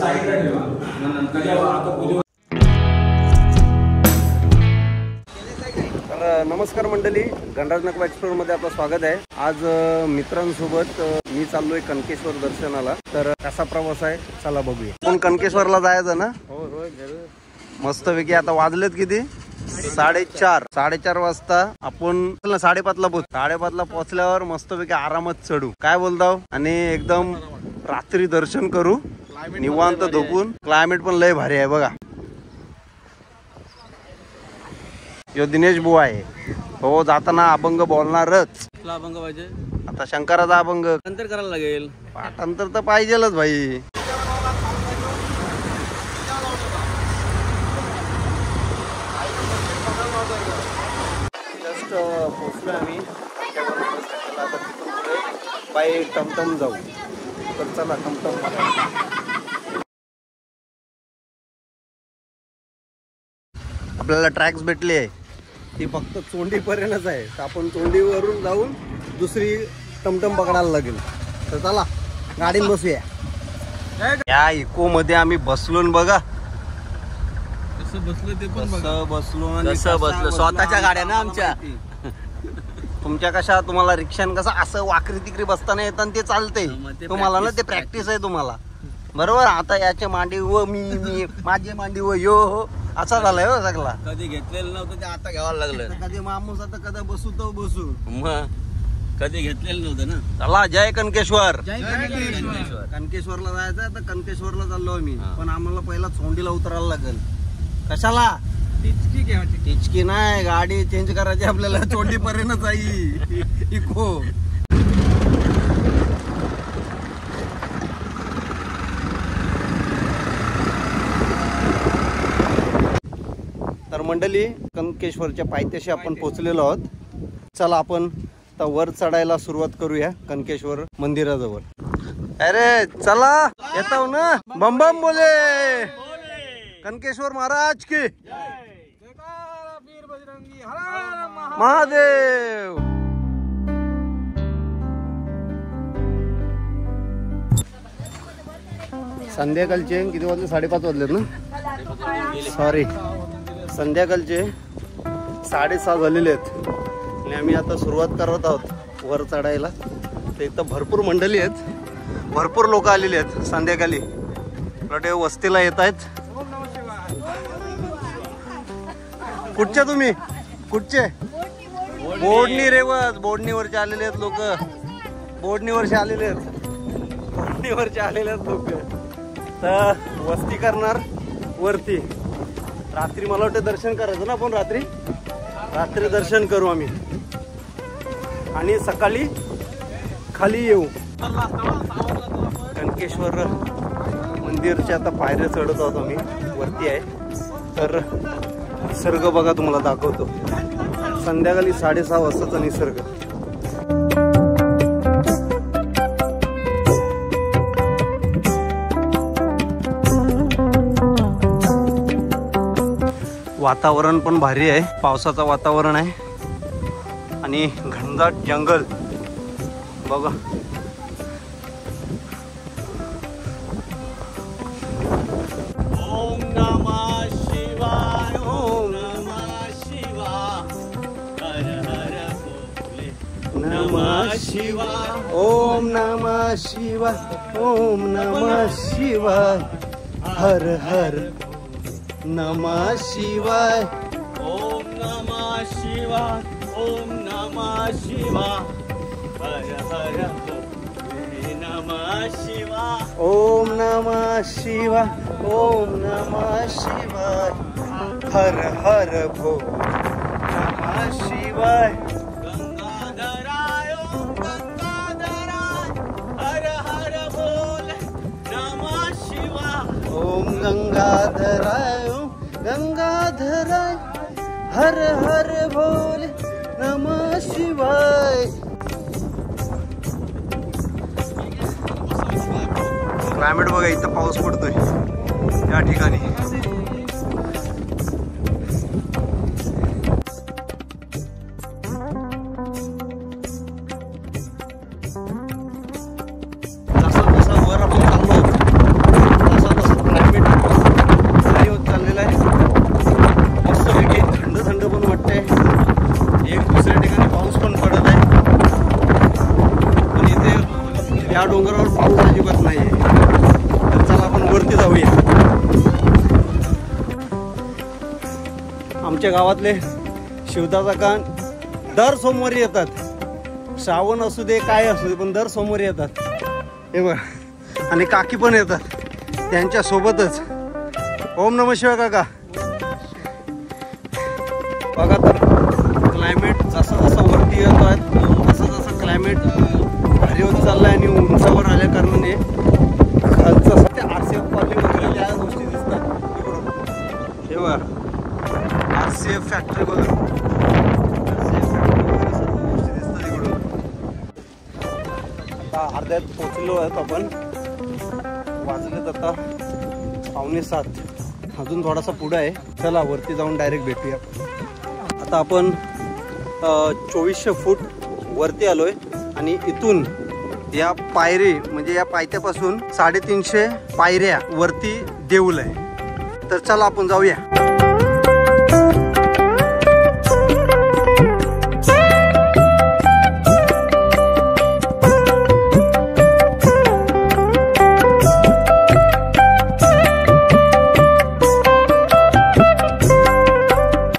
तर नमस्कार मंडळी, गणराज नकवा एक्सप्लोरमध्ये आपलं स्वागत आहे। आज मित्रांसोबत मी चाललोय कनकेश्वर दर्शनाला। तर कसा प्रवास आहे चला बघूया। पण कनकेश्वरला जायचं ना? हो हो जरूर। मस्तपैकी आता वाजलेत किती? 4:30 वाजता आपण 5:30ला पोहोच। 5:30ला पोहोचल्यावर मस्तपैकी आरामात चढू, काय बोलताव, आणि एकदम रात्री दर्शन करू निवांत झोपून। क्लायमेट पण लय भारी आहे बघा। यो दिनेश बुवा आहे। हो, जाताना अभंग बोलणारच। अभंग पाहिजे आता शंकराचा अभंग नंतर करायला लागेल। पाठांतर तर पाहिजेलच भाई। जस्ट पोहोचलोय आम्ही। आता तिथून पुढे बाय टमटम जाऊ। तर चला टमटम। आपल्याला ट्रॅक्स भेटली आहे, ती फक्त चोंडीपर्यंतच आहे। तर आपण चोंडीवरून जाऊन दुसरी टमटम पकडायला लागेल। तर चला गाडीत बसूया। या इको मध्ये आम्ही बसलो बघा, कसं बसलो ते पण बसलो स्वतःच्या गाड्या ना आमच्या। तुमच्या कशा, तुम्हाला रिक्षान कसं असं वाकरी तिकरी बसताना येताना ते चालते तुम्हाला ना, ते प्रॅक्टिस आहे तुम्हाला, बरोबर। आता याच्या मांडी व मी माझे मांडी व यो हो असा झालाय हो सगळा। कधी घेतलेलं नव्हतं ते आता घ्यावं लागलं। कधी माणूस आता कधी बसू तो बसू, मग कधी घेतलेलं नव्हतं ना। चला जय कनकेश्वर। कनकेश्वरला जायचं तर कनकेश्वरला चाललो आम्ही, पण आम्हाला पहिला चोंडीला उतरायला लागेल। कशाला? टिचकी नाही, गाडी चेंज करायची आपल्याला। चोंडीपर्यंतच आहे इको। तर मंडळी, कनकेश्वरच्या पायथ्याशी आपण पोहोचलेलो आहोत। चला आपण आता वर चढायला सुरुवात करूया कनकेश्वर मंदिराजवळ। अरे चला, येतो ना, बम बम बोले कनकेश्वर महाराज की महादेव। संध्याकाळचे किती वाजले? 5:30 वाजलेत ना, सॉरी संध्याकाळचे 6:30 झालेले आहेत। आणि आम्ही आता सुरुवात करत आहोत वर चढायला। तर इथं भरपूर मंडळी आहेत, भरपूर लोक आलेले आहेत संध्याकाळी। ते वस्तीला येत आहेत। कुठचे तुम्ही? कुठचे? बोडणी रेवस, बोडणीवरचे आलेले आहेत लोक। बोडणीवरचे आलेले आहेत, बोडणीवरचे आलेले आहेत लोक। तर वस्ती करणार वरती। रात्री मला वाटतं दर्शन करायचं ना आपण, रात्री दर्शन करू आम्ही आणि सकाळी खाली येऊ। कनकेश्वर मंदिरच्या आता पायऱ्या चढत आहोत आम्ही, वरती आहे। तर निसर्ग बघा, तुम्हाला दाखवतो। संध्याकाळी 6:30 वाजताचा निसर्ग। वातावरण पण भारी आहे, पावसाचं वातावरण आहे आणि घनदाट जंगल बघा। ओम नमः शिवाय, ओम नमः शिवाय, हर हर भोले नमः शिवाय, ओम नमः शिवाय, ओम नमः शिवाय, हर हर नमः शिवाय, ओम नमः शिवाय, ओम नमः शिवाय, हर हर भोले नमः शिवाय, ओम नमः शिवाय, ओम नमः शिवाय, हर हर भोले नमः शिवाय। गंगाधराय ओम गंगाधराय, हर हर भोले नमः शिवाय, ओम गंगाधराय गंगाधराय, हर हर भोले नमः शिवाय। क्लायमेट बघा, इथं पाऊस पडतोय या ठिकाणी। जसा वर आपण चाललो, तसा डोंगरावर पाऊस अजिबात नाहीये. तर चला आपण वरती जाऊया. आमच्या गावातले शिवदाचा कान दर सोमवारी येतात. श्रावण असू दे काय असू दे पण दर सोमवारी येतात. हे बघा आणि काकी पण येतात त्यांच्या सोबतच. ओम नमः शिवाय काका. बघा तर क्लायमेट जसं जसं वरती येत आहेत तसं जसं क्लायमेट भारी होत चाललंय आणि उंचावर आल्या कारणाने खालचं ते RCF कॉलनी वगैरे त्या गोष्टी दिसतात तिकडून. हे बघा RCF फॅक्टरी बघा. RCF फॅक्टरी वगैरे सर्व गोष्टी दिसतात तिकडून. आता अर्ध्यात पोचलो आहेत आपण. वाजलेत आता 6:45. अजून थोडासा पुढं आहे. चला वरती जाऊन डायरेक्ट भेटूया. आता आपण 2400 फूट वरती आलोय आणि इथून या पायरी म्हणजे या पायथ्यापासून 350 पायऱ्या वरती देऊळ आहे. तर चला आपण जाऊया.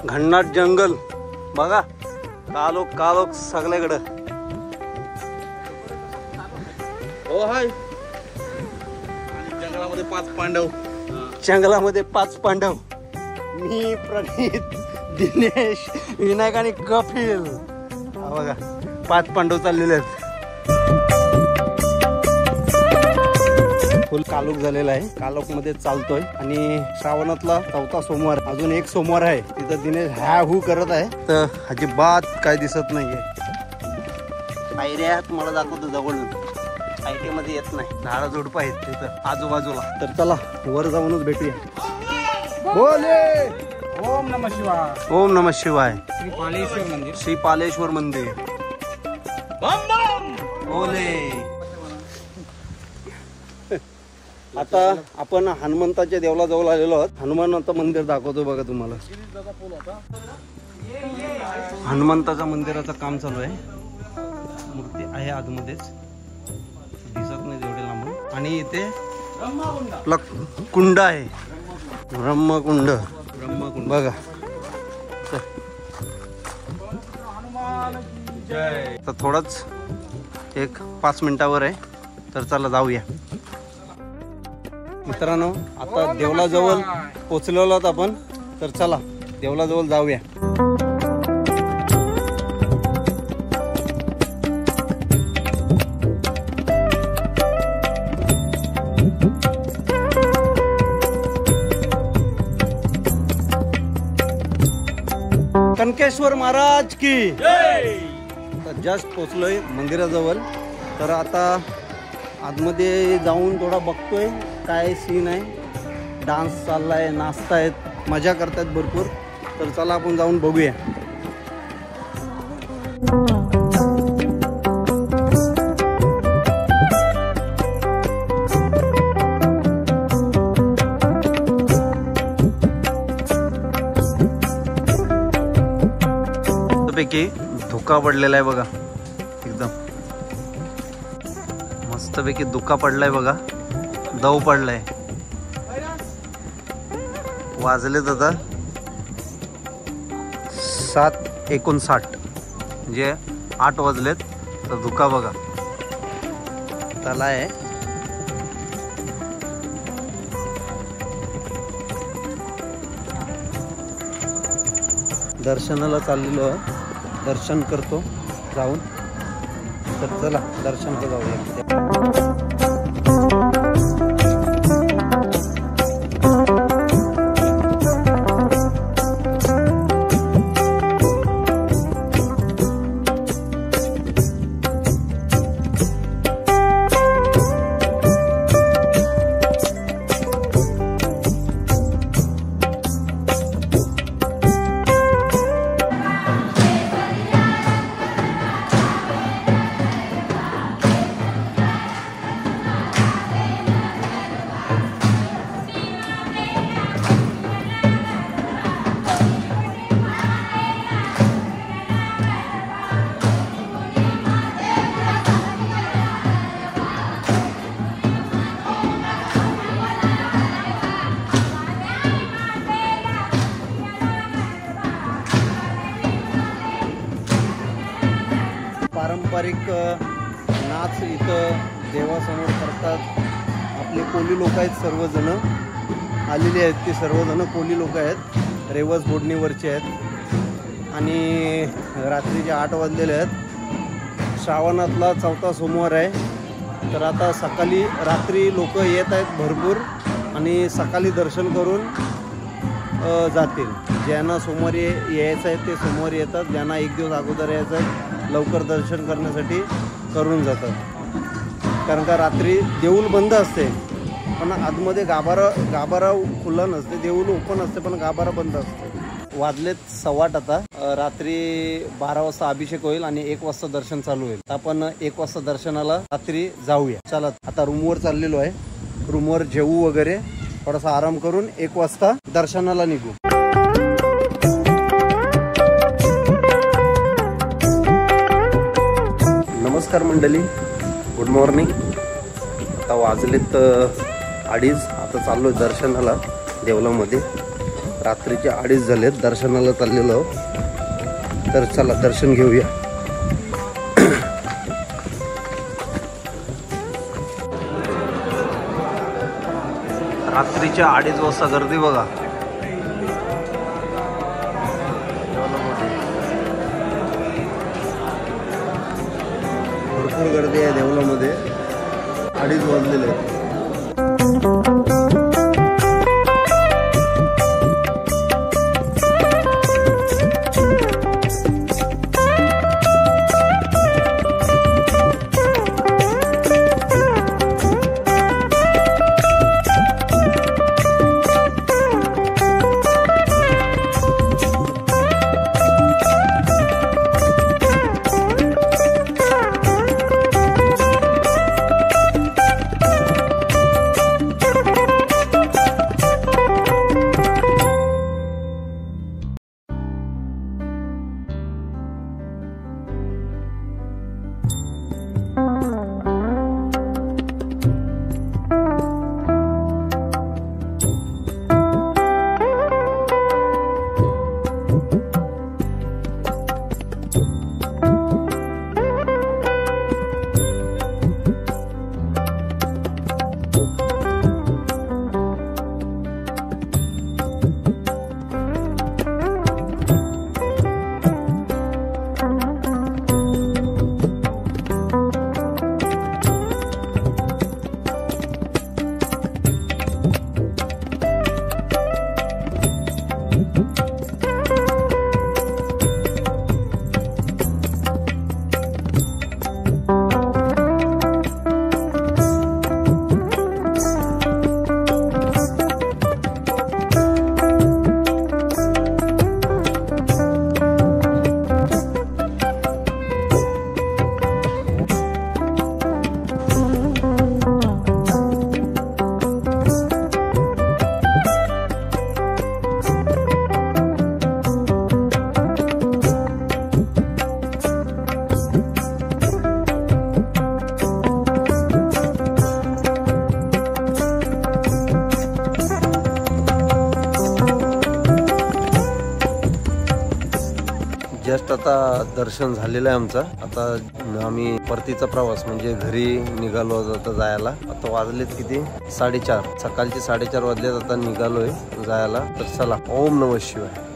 घनदाट जंगल बघा. कालोख सगळ्याकडं. हो हाय. जंगलामध्ये 5 पांडव. जंगलामध्ये 5 पांडव. मी, प्रणित, दिनेश, विनायक आणि कपिल. हा बघा 5 पांडव चाललेले आहेत. फुल कालोख झालेला आहे. कालोख मध्ये चालतोय आणि श्रावणातला 4था सोमवार. अजून एक सोमवार आहे. तिथं दिनेश हू करत आहे. तर अजिबात काय दिसत नाहीये. पायऱ्या तुम्हाला दाखवतो जवळून. आयटी मध्ये येत नाही. झाडा झुडपं आहेत तिथं आजूबाजूला. तर चला वर जाऊनच भेटूया. बोले ओम नमः शिवाय. ओम नमः शिवाय. श्री पालेश्वर मंदिर. श्री पालेश्वर मंदिर. बम बम. बोले. आता आपण हनुमंताच्या देवला जवळ आलेलो आहोत. हनुमानाचं मंदिर दाखवतो बघा तुम्हाला. हनुमंताच्या मंदिराचं काम चालू आहे. मूर्ती आहे आतमध्येच दिसत नाही जेवढे लांबून. आणि इथे आपला कुंड आहे. ब्रह्मकुंड बघा. तर थोडंच एक 5 मिनिटावर आहे. तर चला जाऊया मित्रांनो. आता देवलाजवळ पोचलेलो आहोत आपण. तर चला देवलाजवळ जाऊया. कनकेश्वर महाराज की आता जस्ट पोचलोय मंदिराजवळ. तर आता आतमध्ये जाऊन थोडा बघतोय काय सीन आहे. डान्स चाललाय, नाचतायत, मजा करतायत भरपूर. तर चला आपण जाऊन बघूया. पैकी धुका पडलेला आहे बघा. एकदम मस्तपैकी धुका पडलाय बघा. दव पडलाय. वाजलेत आता 7:59 म्हणजे 8 वाजलेत. तर धुका बघा त्याला आहे. दर्शनाला चाललेलो. दर्शन करतो जाऊन. तर चला दर्शनाला जाऊया. पारंपरिक नाच इथं देवासमोर करतात. आपले कोली लोक आहेत, सर्वजण आलेले आहेत. ते सर्वजण कोली लोक आहेत, रेवस बोडणीवरचे आहेत. आणि रात्रीचे 8 वाजलेले आहेत. श्रावणातला 4था सोमवार आहे. तर आता सकाळी रात्री लोक येत आहेत भरपूर आणि सकाळी दर्शन करून जातील. ज्यांना सोमवारी यायचं आहे ते सोमवारी येतात. ज्यांना एक दिवस अगोदर यायचं आहे लवकर दर्शन करण्यासाठी करून जातात. कारण का रात्री देऊळ बंद असते, पण आतमध्ये गाभारा खुला नसते. देऊळ ओपन असते पण गाभारा बंद असते. वाजलेत 8:15 आता. रात्री 12 वाजता अभिषेक होईल आणि 1 वाजता दर्शन चालू होईल. आपण 1 वाजता दर्शनाला रात्री जाऊया. चला आता रूमवर चाललेलो आहे. रूमवर जेवू वगैरे, थोडासा आराम करून 1 वाजता दर्शनाला निघू. नमस्कार मंडळी, गुड मॉर्निंग. आता वाजलेत 2:30. आता चाललो दर्शनाला देवलामध्ये. रात्रीचे 2:30 झालेत. दर्शनाला चाललेलो, तर चला दर्शन घेऊया. रात्रीच्या 2:30 वाजता गर्दी बघा. भरपूर गर्दी आहे देवलामध्ये. 2:30 वाजलेले आहेत. जस्ट आता दर्शन झालेलं आहे आमचं. आता आम्ही परतीचा प्रवास म्हणजे घरी निघालो आता जायला. आता वाजलेत किती? 4:30. सकाळचे 4:30 वाजलेत. आता निघालोय जायला. तर चला, ओम नमः शिवाय.